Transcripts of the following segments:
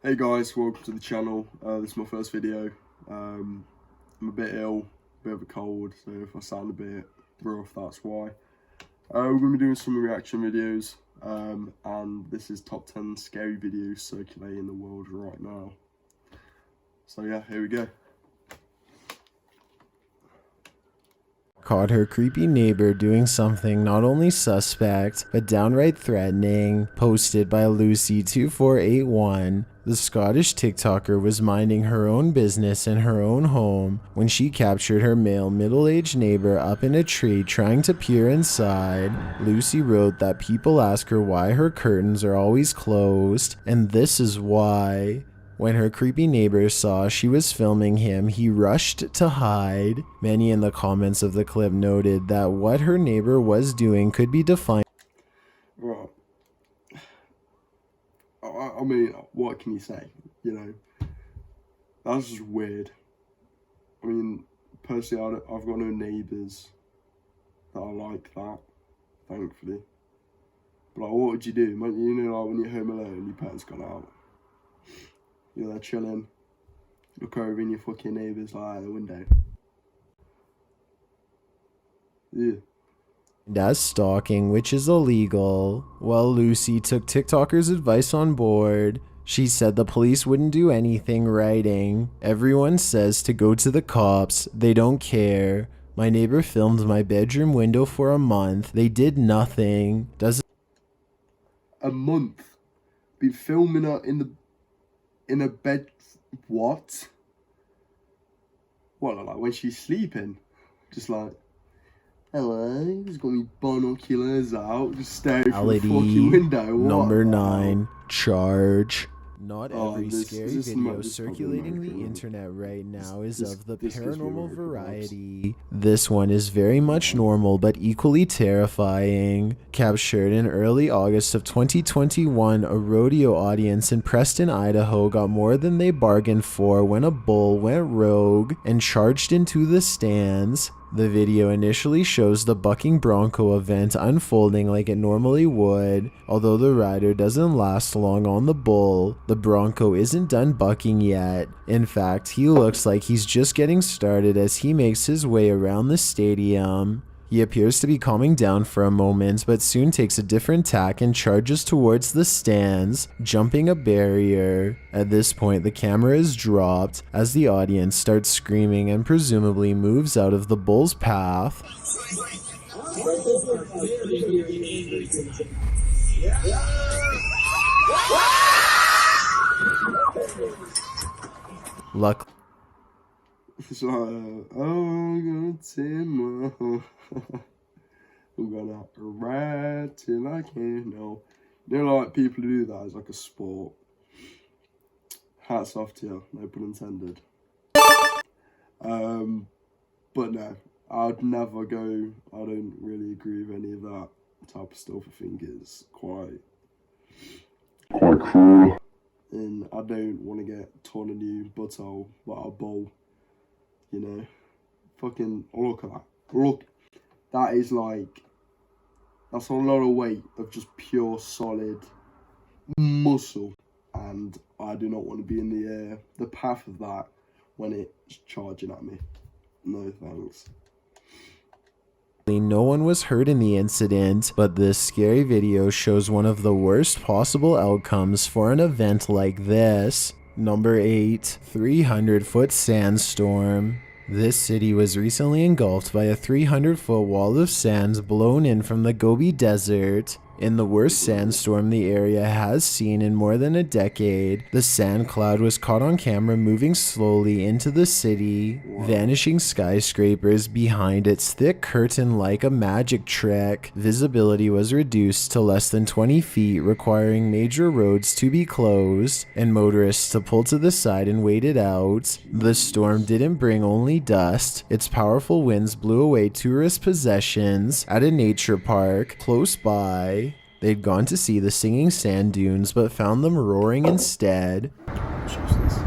Hey guys, welcome to the channel. This is my first video. I'm a bit ill, a bit of a cold, so if I sound a bit rough, that's why. We're going to be doing some reaction videos, and this is top 10 scary videos circulating the world right now. So yeah, here we go. Caught her creepy neighbor doing something not only suspect, but downright threatening. Posted by Lucy2481. The Scottish TikToker was minding her own business in her own home when she captured her male middle-aged neighbor up in a tree trying to peer inside. Lucy wrote that people ask her why her curtains are always closed, and this is why. When her creepy neighbor saw she was filming him, he rushed to hide. Many in the comments of the clip noted that what her neighbor was doing could be defined. Right. I mean, what can you say? You know, that's just weird. I mean, personally, I've got no neighbours that are like that, thankfully. But like, what would you do? You know, like when you're home alone, your pet's gone out. You're there chilling, look over in your fucking neighbour's like out the window. Yeah. As stalking, which is illegal. Well, Lucy took TikToker's advice on board. She said the police wouldn't do anything, writing, "Everyone says to go to the cops, they don't care. My neighbor filmed my bedroom window for a month, they did nothing. A month? Been filming her in a bed, what? What, like when she's sleeping? Just like, hello, he's got me binoculars out, just staring through the fucking window. What? Number 9, charge. Not every this scary video circulating the internet right now is of the paranormal variety. This one is very much normal but equally terrifying. Captured in early August of 2021, a rodeo audience in Preston, Idaho got more than they bargained for when a bull went rogue and charged into the stands. The video initially shows the bucking bronco event unfolding like it normally would. Although the rider doesn't last long on the bull, the bronco isn't done bucking yet. In fact, he looks like he's just getting started as he makes his way around the stadium. He appears to be calming down for a moment, but soon takes a different tack and charges towards the stands, jumping a barrier. At this point, the camera is dropped as the audience starts screaming and presumably moves out of the bull's path. Luckily, It's like, oh, I'm gonna take my home. I'm gonna ride till I can't know. You know, like people who do that as like a sport. Hats off to you, no pun intended. But no, I'd never go. I don't really agree with any of that type of stuff. I think it's quite cruel. And I don't want to get torn a new butthole by a bull. You know, fucking look at that. Look, that is like, that's a lot of weight of just pure solid muscle, and I do not want to be in the path of that when it's charging at me. No thanks. no one was hurt in the incident, but this scary video shows one of the worst possible outcomes for an event like this. Number 8, 300-foot sandstorm. This city was recently engulfed by a 300-foot wall of sand blown in from the Gobi Desert. In the worst sandstorm the area has seen in more than a decade, the sand cloud was caught on camera moving slowly into the city, vanishing skyscrapers behind its thick curtain like a magic trick. Visibility was reduced to less than 20 feet, requiring major roads to be closed, and motorists to pull to the side and wait it out. The storm didn't bring only dust. Its powerful winds blew away tourist possessions at a nature park close by. They'd gone to see the singing sand dunes, but found them roaring instead. Jesus.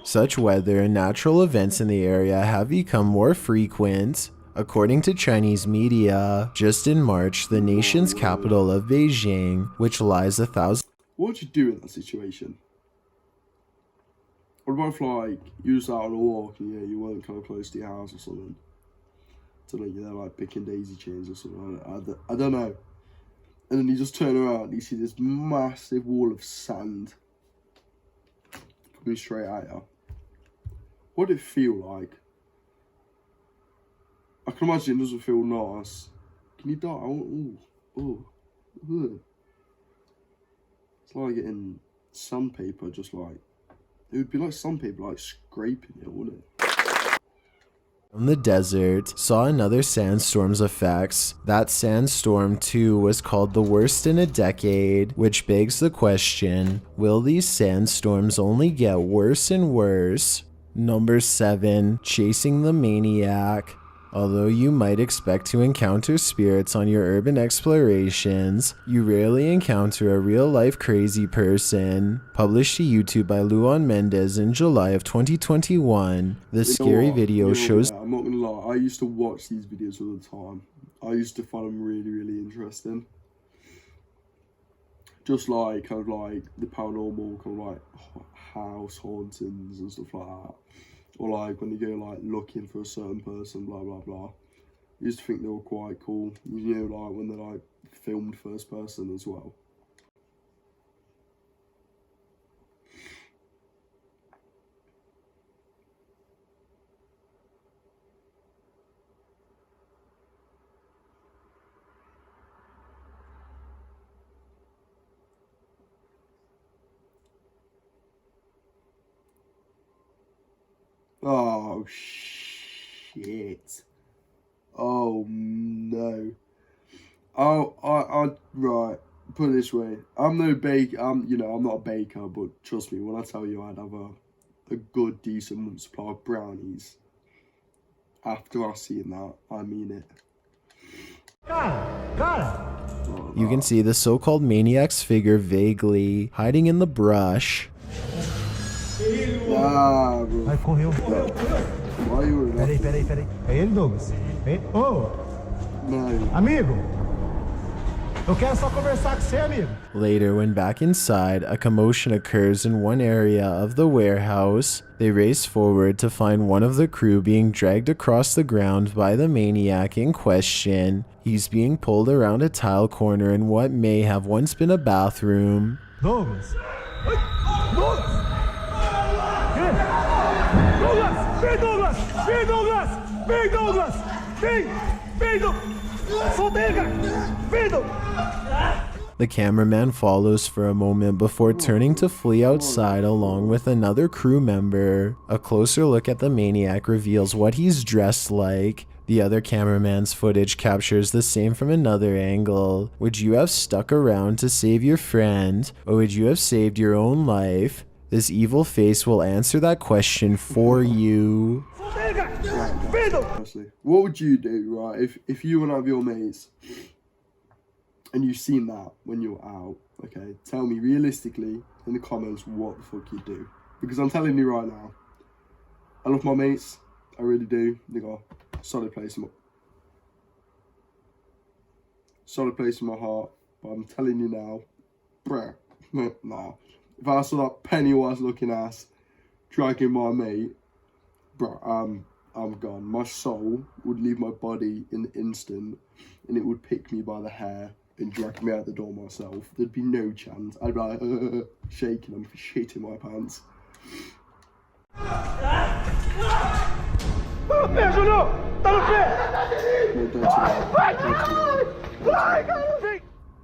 Such weather and natural events in the area have become more frequent. According to Chinese media, just in March, the nation's capital of Beijing, which lies 1,000. What would you do in that situation? What about if, like, you was out on a walk and you weren't kind of close to your house or something? I don't know, you're there, like, picking daisy chains or something. I don't know. And then you just turn around and you see this massive wall of sand coming straight at you. What would it feel like? I can imagine it doesn't feel nice. Can you die? It's like getting sandpaper, just like, it would be like sandpaper, like scraping it, wouldn't it? From the desert, saw another sandstorm's effects. That sandstorm too was called the worst in a decade, which begs the question, will these sandstorms only get worse and worse? Number 7, chasing the maniac. Although you might expect to encounter spirits on your urban explorations, you rarely encounter a real-life crazy person. Published to YouTube by Luan Mendez in July of 2021, the scary video shows... I'm not gonna lie, I used to watch these videos all the time. I used to find them really, really interesting. Just like, kind of like the paranormal, kind of like house hauntings and stuff like that. Or like when you go like looking for a certain person, blah blah blah. I used to think they were quite cool. You know, like when they're like filmed first person as well. Oh shit. Oh no. I right, put it this way. I'm no baker, I'm not a baker, but trust me, when I tell you I'd have a good decent month's supply of brownies after I've seen that, I mean it. Got it. You can see the so-called maniac's figure vaguely hiding in the brush. Ah, bro. Aí correu. Why you were that? Peraí. É ele, Douglas? Ô, No. amigo. Eu quero só conversar com você, amigo. Later, when back inside, a commotion occurs in one area of the warehouse. They race forward to find one of the crew being dragged across the ground by the maniac in question. He's being pulled around a tile corner in what may have once been a bathroom. Douglas. Douglas! Douglas! Vem, Douglas! Vem, Douglas! Vem, Douglas! Solta ele, cara! Vem, Douglas! The cameraman follows for a moment before turning to flee outside along with another crew member. A closer look at the maniac reveals what he's dressed like. The other cameraman's footage captures the same from another angle. Would you have stuck around to save your friend, or would you have saved your own life? This evil face will answer that question for you. Honestly, what would you do, right, if you and one of your mates and you've seen that when you're out, okay? Tell me realistically in the comments what the fuck you do. Because I'm telling you right now, I love my mates, I really do. They got a solid place in my heart. But I'm telling you now, bruh, nah. If I saw that Pennywise looking ass dragging my mate, bruh, I'm gone. My soul would leave my body in an instant and it would pick me by the hair and drag me out the door myself. There'd be no chance. I'd be like, shaking, I'm shitting my pants.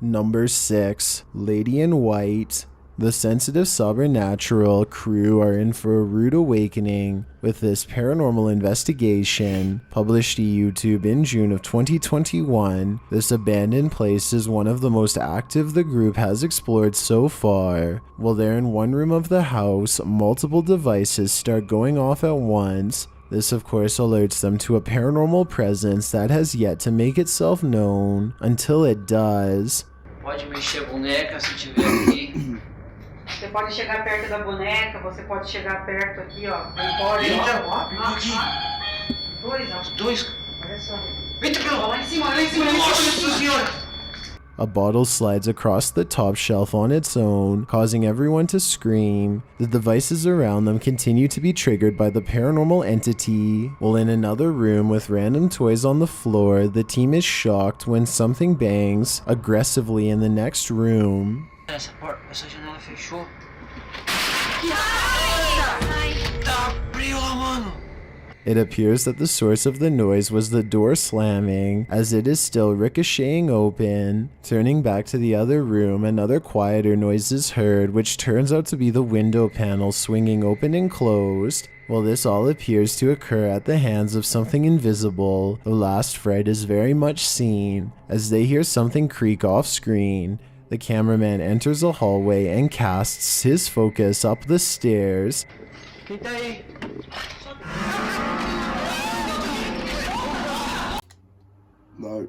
Number 6, Lady in White. The sensitive Sobernatural crew are in for a rude awakening with this paranormal investigation. Published to YouTube in June of 2021, this abandoned place is one of the most active the group has explored so far. While they're in one room of the house, multiple devices start going off at once. This of course alerts them to a paranormal presence that has yet to make itself known, until it does. Pode mexer a boneca se tiver aqui. Você pode chegar perto da boneca, você pode chegar perto aqui, ó. Aí pode, Eita, ó. aqui. Dois, ó. Dois. Olha pessoal. Eita, pelo lá em cima, lá em cima, Nossa senhora! A bottle slides across the top shelf on its own, causing everyone to scream. The devices around them continue to be triggered by the paranormal entity, while in another room with random toys on the floor, the team is shocked when something bangs aggressively in the next room. Essa janela fechou. It appears that the source of the noise was the door slamming, as it is still ricocheting open. Turning back to the other room, another quieter noise is heard, which turns out to be the window panel swinging open and closed. While this all appears to occur at the hands of something invisible, the last fright is very much seen, as they hear something creak off screen. The cameraman enters a hallway and casts his focus up the stairs. Quem tá aí? No.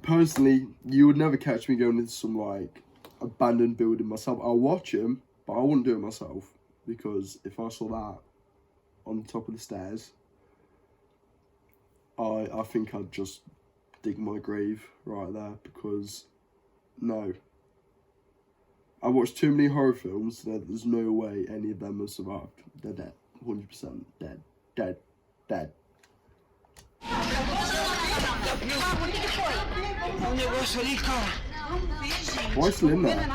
Personally, you would never catch me going into some like abandoned building myself. I'll watch them, but I wouldn't do it myself, because if I saw that on top of the stairs, I think I'd just dig my grave right there, because no. I watched too many horror films that there's no way any of them have survived. They're dead. 100% dead. Dead. Why's still in there?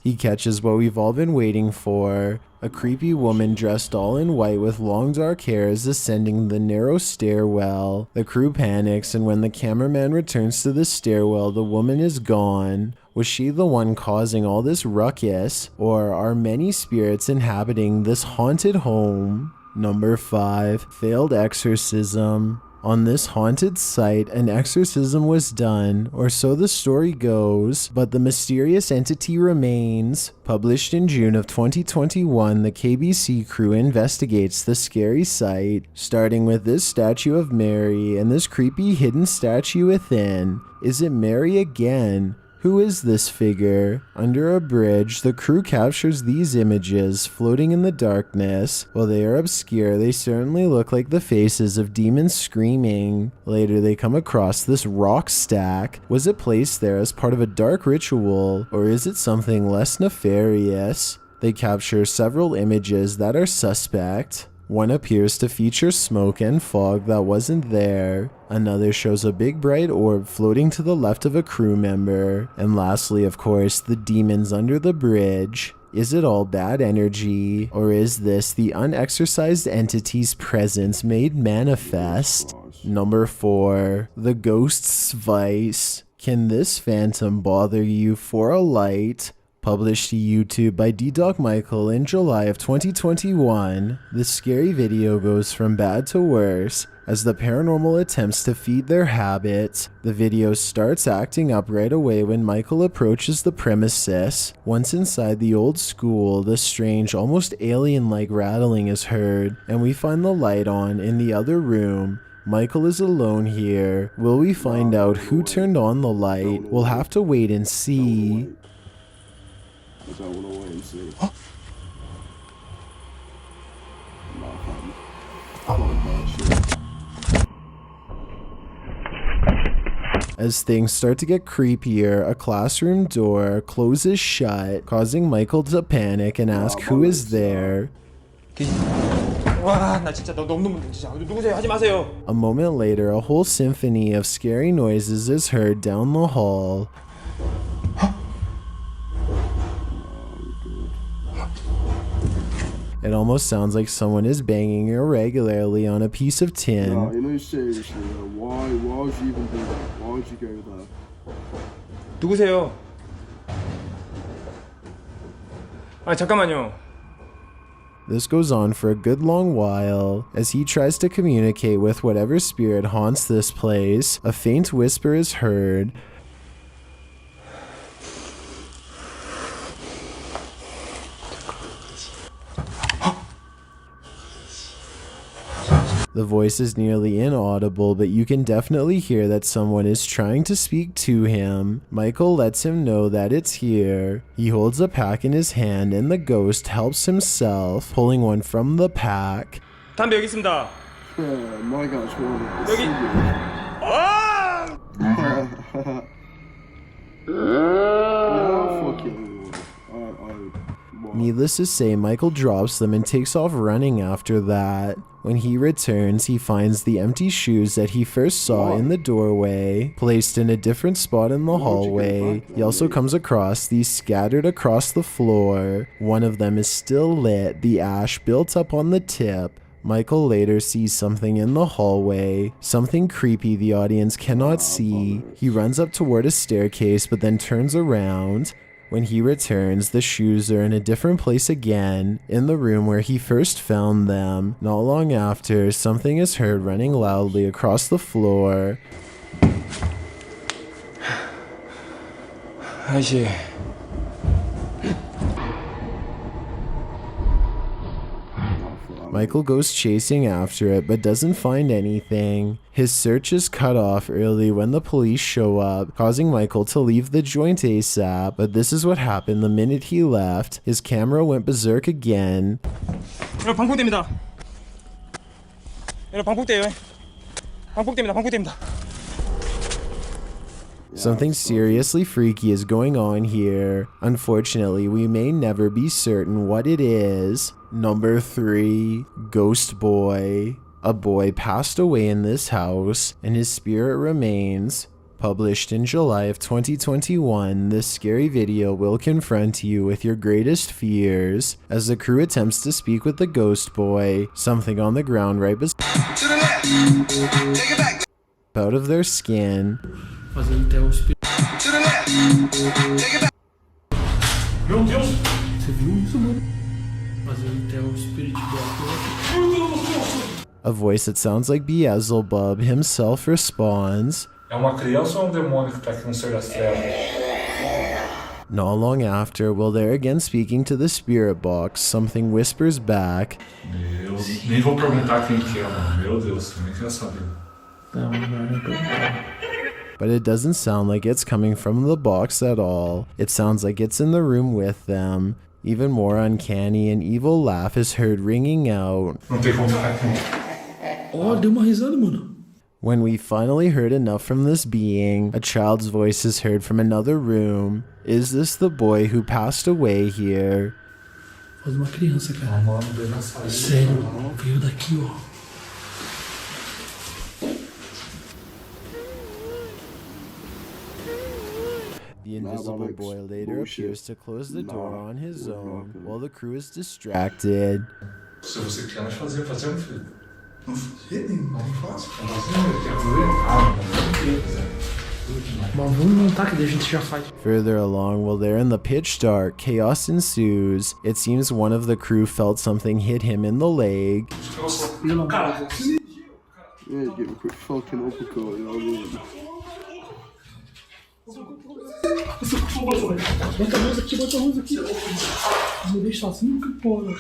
He catches what we've all been waiting for. A creepy woman dressed all in white with long dark hair is ascending the narrow stairwell. The crew panics, and when the cameraman returns to the stairwell, the woman is gone. Was she the one causing all this ruckus, or are many spirits inhabiting this haunted home? Number 5. Failed exorcism. On this haunted site, an exorcism was done, or so the story goes, but the mysterious entity remains. Published in June of 2021, the KBC crew investigates the scary site, starting with this statue of Mary and this creepy hidden statue within. Is it Mary again? Who is this figure? Under a bridge, the crew captures these images floating in the darkness. While they are obscure, they certainly look like the faces of demons screaming. Later, they come across this rock stack. Was it placed there as part of a dark ritual, or is it something less nefarious? They capture several images that are suspect. One appears to feature smoke and fog that wasn't there. Another shows a big bright orb floating to the left of a crew member. And lastly, of course, the demons under the bridge. Is it all bad energy, or is this the unexorcised entity's presence made manifest? Number 4. The Ghost's Vice. Can this phantom bother you for a light? Published to YouTube by D-Doc Michael in July of 2021, this scary video goes from bad to worse as the paranormal attempts to feed their habits. The video starts acting up right away when Michael approaches the premises. Once inside the old school, the strange, almost alien-like rattling is heard, and we find the light on in the other room. Michael is alone here. Will we find out who turned on the light? We'll have to wait and see. I don't want to wait and see. As things start to get creepier, a classroom door closes shut, causing Michael to panic and ask who is there. 와, 나 진짜 너무 진짜 누구세요? 하지 마세요. A moment later, a whole symphony of scary noises is heard down the hall. It almost sounds like someone is banging irregularly on a piece of tin. No, you know, seriously, why would you even do that? Why would you go there? 누구세요? 아, 잠깐만요. This goes on for a good long while. As he tries to communicate with whatever spirit haunts this place, a faint whisper is heard. The voice is nearly inaudible, but you can definitely hear that someone is trying to speak to him. Michael lets him know that it's here. He holds a pack in his hand and the ghost helps himself, pulling one from the pack. 담배 여기 있습니다. Yeah, my guy's one. 여기. 아! Yeah, fucking. What? Needless to say, Michael drops them and takes off running after that. When he returns, he finds the empty shoes that he first saw in the doorway, placed in a different spot in the hallway. He also comes across these scattered across the floor. One of them is still lit, the ash built up on the tip. Michael later sees something in the hallway, something creepy the audience cannot see. He runs up toward a staircase but then turns around. When he returns, the shoes are in a different place again, in the room where he first found them. Not long after, something is heard running loudly across the floor. 아이씨. Michael goes chasing after it but doesn't find anything. His search is cut off early when the police show up, causing Michael to leave the joint ASAP. But this is what happened the minute he left. His camera went berserk again. 여러분 방폭대입니다. 여러분 방폭대예요. 방폭대입니다. Something seriously freaky is going on here. Unfortunately, we may never be certain what it is. Number 3, Ghost Boy. A boy passed away in this house, and his spirit remains. Published in July of 2021, this scary video will confront you with your greatest fears as the crew attempts to speak with the ghost boy, something on the ground right beside To the left. Take it back. out of their skin. Fazendo até o espírito. To the left. Take it back. Meu Deus! Você viu isso, mano? Fazendo até o espírito do A voice that sounds like Beelzebub himself responds. É uma criança ou um demônio que tá aqui no ser das trevas? Not long after, while they're again speaking to the spirit box, something whispers back. Deus, nem vou perguntar quem que é, mano. Meu Deus, nem quero saber. Não, melhor nem perguntar. But it doesn't sound like it's coming from the box at all. It sounds like it's in the room with them. Even more uncanny, an evil laugh is heard ringing out. Não tem como ficar aqui. Ó, deu uma risada, mano. When we finally heard enough from this being, a child's voice is heard from another room. Is this the boy who passed away here? Faz uma criança, cara. Mano, bem na saída. Sério, veio daqui, ó. The invisible boy later appears to close the door on his own while the crew is distracted. Se você quer, nós fazemos, filho. Não fazia, não faço. Mas vamos montar que daí a gente já faz. Further along, while they're in the pitch dark, chaos ensues. It seems one of the crew felt something hit him in the leg. Pelo amor de Deus. Yeah, give a quick fucking uppercut, you know what I mean? Bota a luz aqui, bota a luz aqui. Me deixa sozinho, que porra.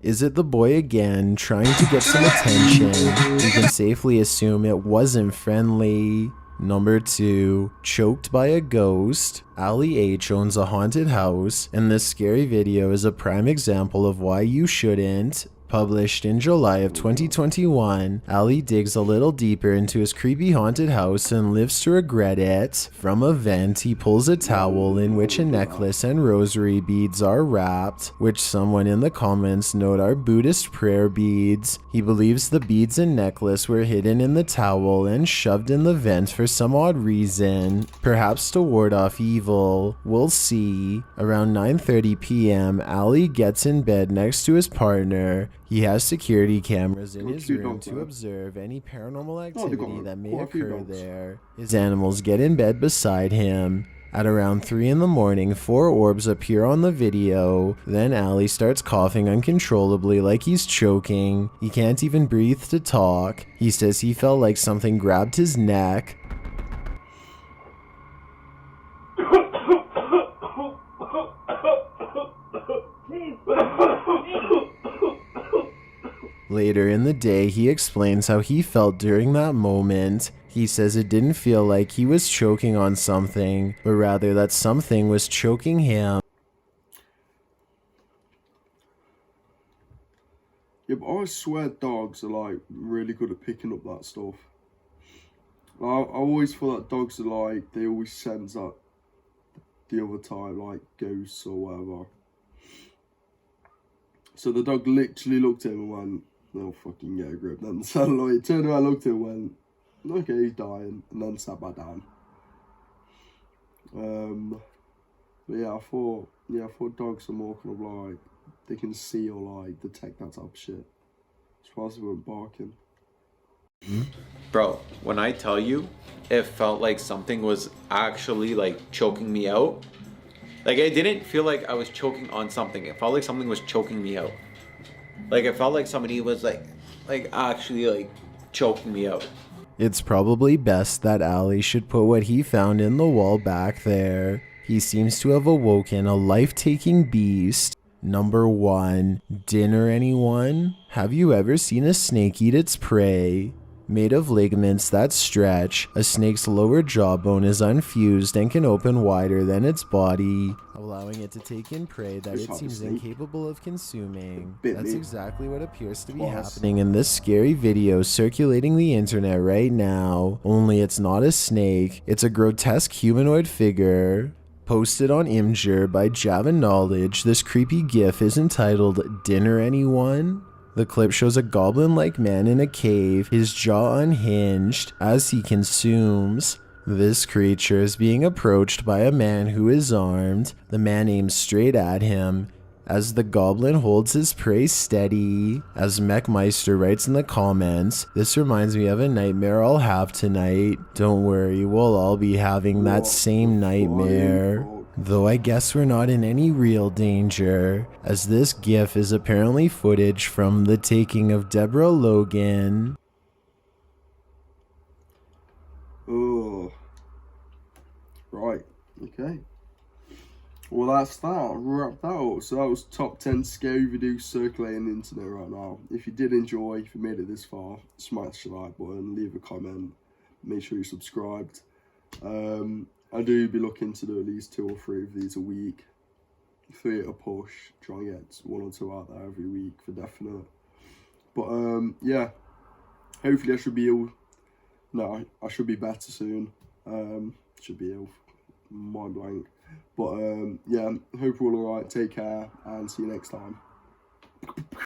Is it the boy again, trying to get some attention? You can safely assume it wasn't friendly. Number 2, choked by a ghost. Ali H owns a haunted house, and this scary video is a prime example of why you shouldn't. Published in July of 2021, Ali digs a little deeper into his creepy haunted house and lives to regret it. From a vent, he pulls a towel in which a necklace and rosary beads are wrapped, which someone in the comments note are Buddhist prayer beads. He believes the beads and necklace were hidden in the towel and shoved in the vent for some odd reason, perhaps to ward off evil. We'll see. Around 9:30 p.m., Ali gets in bed next to his partner. He has security cameras in his room to observe any paranormal activity that may occur there. His animals get in bed beside him. At around 3 in the morning, 4 orbs appear on the video. Then Ali starts coughing uncontrollably like he's choking. He can't even breathe to talk. He says he felt like something grabbed his neck. Later in the day, he explains how he felt during that moment. He says it didn't feel like he was choking on something, but rather that something was choking him. Yeah, but I swear dogs are like really good at picking up that stuff. I always feel that dogs are like, they always sense that the other type, like ghosts or whatever. So the dog literally looked at him and went, "No, fucking get a grip." Then suddenly he turned around, looked at him and went, "Okay, he's dying," and then sat back down. But yeah, I thought dogs are more kind of like, they can see or like detect that type of shit. As far as they weren't barking. Bro, when I tell you, it felt like something was actually like choking me out. Like, I didn't feel like I was choking on something. It felt like something was choking me out. Like, it felt like somebody was like actually like choking me out. It's probably best that Ali should put what he found in the wall back there. He seems to have awoken a life-taking beast. Number 1, dinner anyone? Have you ever seen a snake eat its prey? Made of ligaments that stretch, a snake's lower jawbone is unfused and can open wider than its body, allowing it to take in prey that it seems incapable of consuming. That's exactly what appears to be happening in this scary video circulating the internet right now. Only it's not a snake, it's a grotesque humanoid figure. Posted on Imgur by Javin Knowledge, this creepy gif is entitled "Dinner Anyone?" The clip shows a goblin-like man in a cave, his jaw unhinged, as he consumes. This creature is being approached by a man who is armed. The man aims straight at him, as the goblin holds his prey steady. As Mechmeister writes in the comments, "This reminds me of a nightmare I'll have tonight. Don't worry, we'll all be having that same nightmare." Though I guess we're not in any real danger, as this gif is apparently footage from the taking of Deborah Logan. Oh. Right, okay. Well, that's that. Wrap that up. So that was top 10 scary videos circulating the internet right now. If you did enjoy, if you made it this far, smash the like button, leave a comment, make sure you're subscribed. I do be looking to do at least 2 or 3 of these a week. 3 at a push. Try and get 1 or 2 out there every week for definite. But yeah, hopefully I should be ill. No, I should be better soon. Should be ill. Mind blank. But yeah, hope you're all alright. Take care and see you next time.